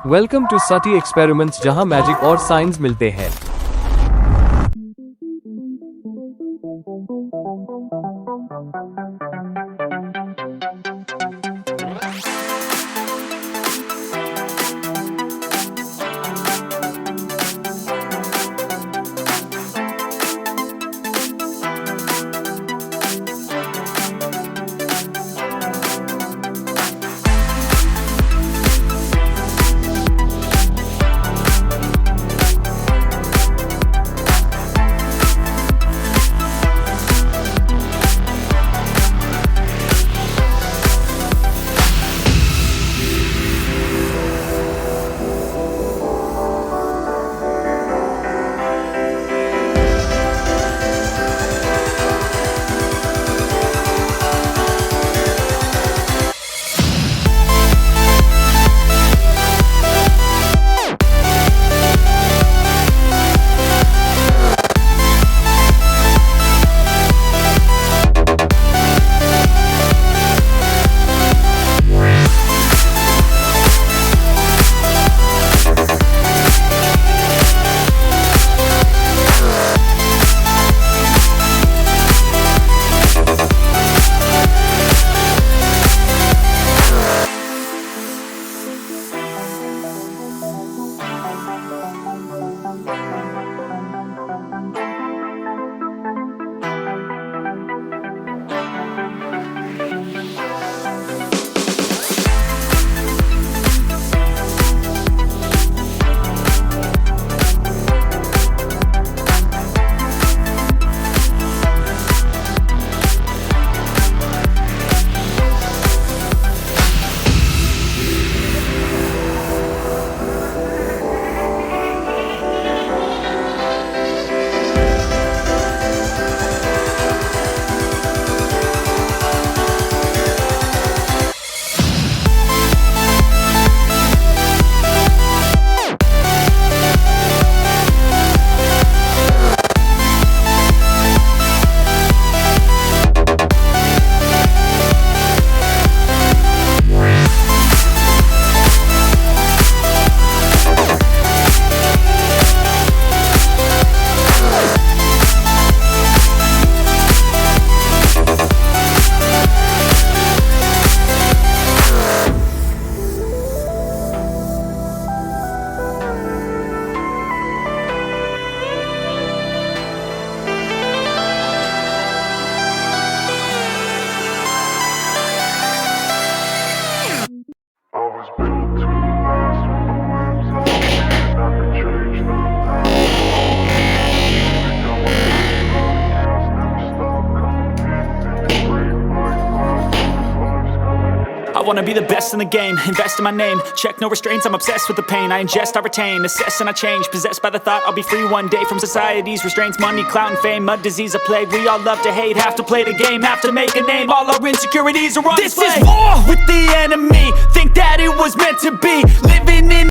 Welcome to सटी एक्सपेरिमेंट्स, जहां मैजिक और साइंस मिलते हैं। I wanna be the best in the game, invest in my name. Check no restraints, I'm obsessed with the pain. I ingest, I retain, assess and I change. Possessed by the thought I'll be free one day from society's restraints. Money, clout and fame, mud, disease, a plague. We all love to hate, have to play the game, have to make a name. All our insecurities are on display. This is war with the enemy, think that it was meant to be. Living in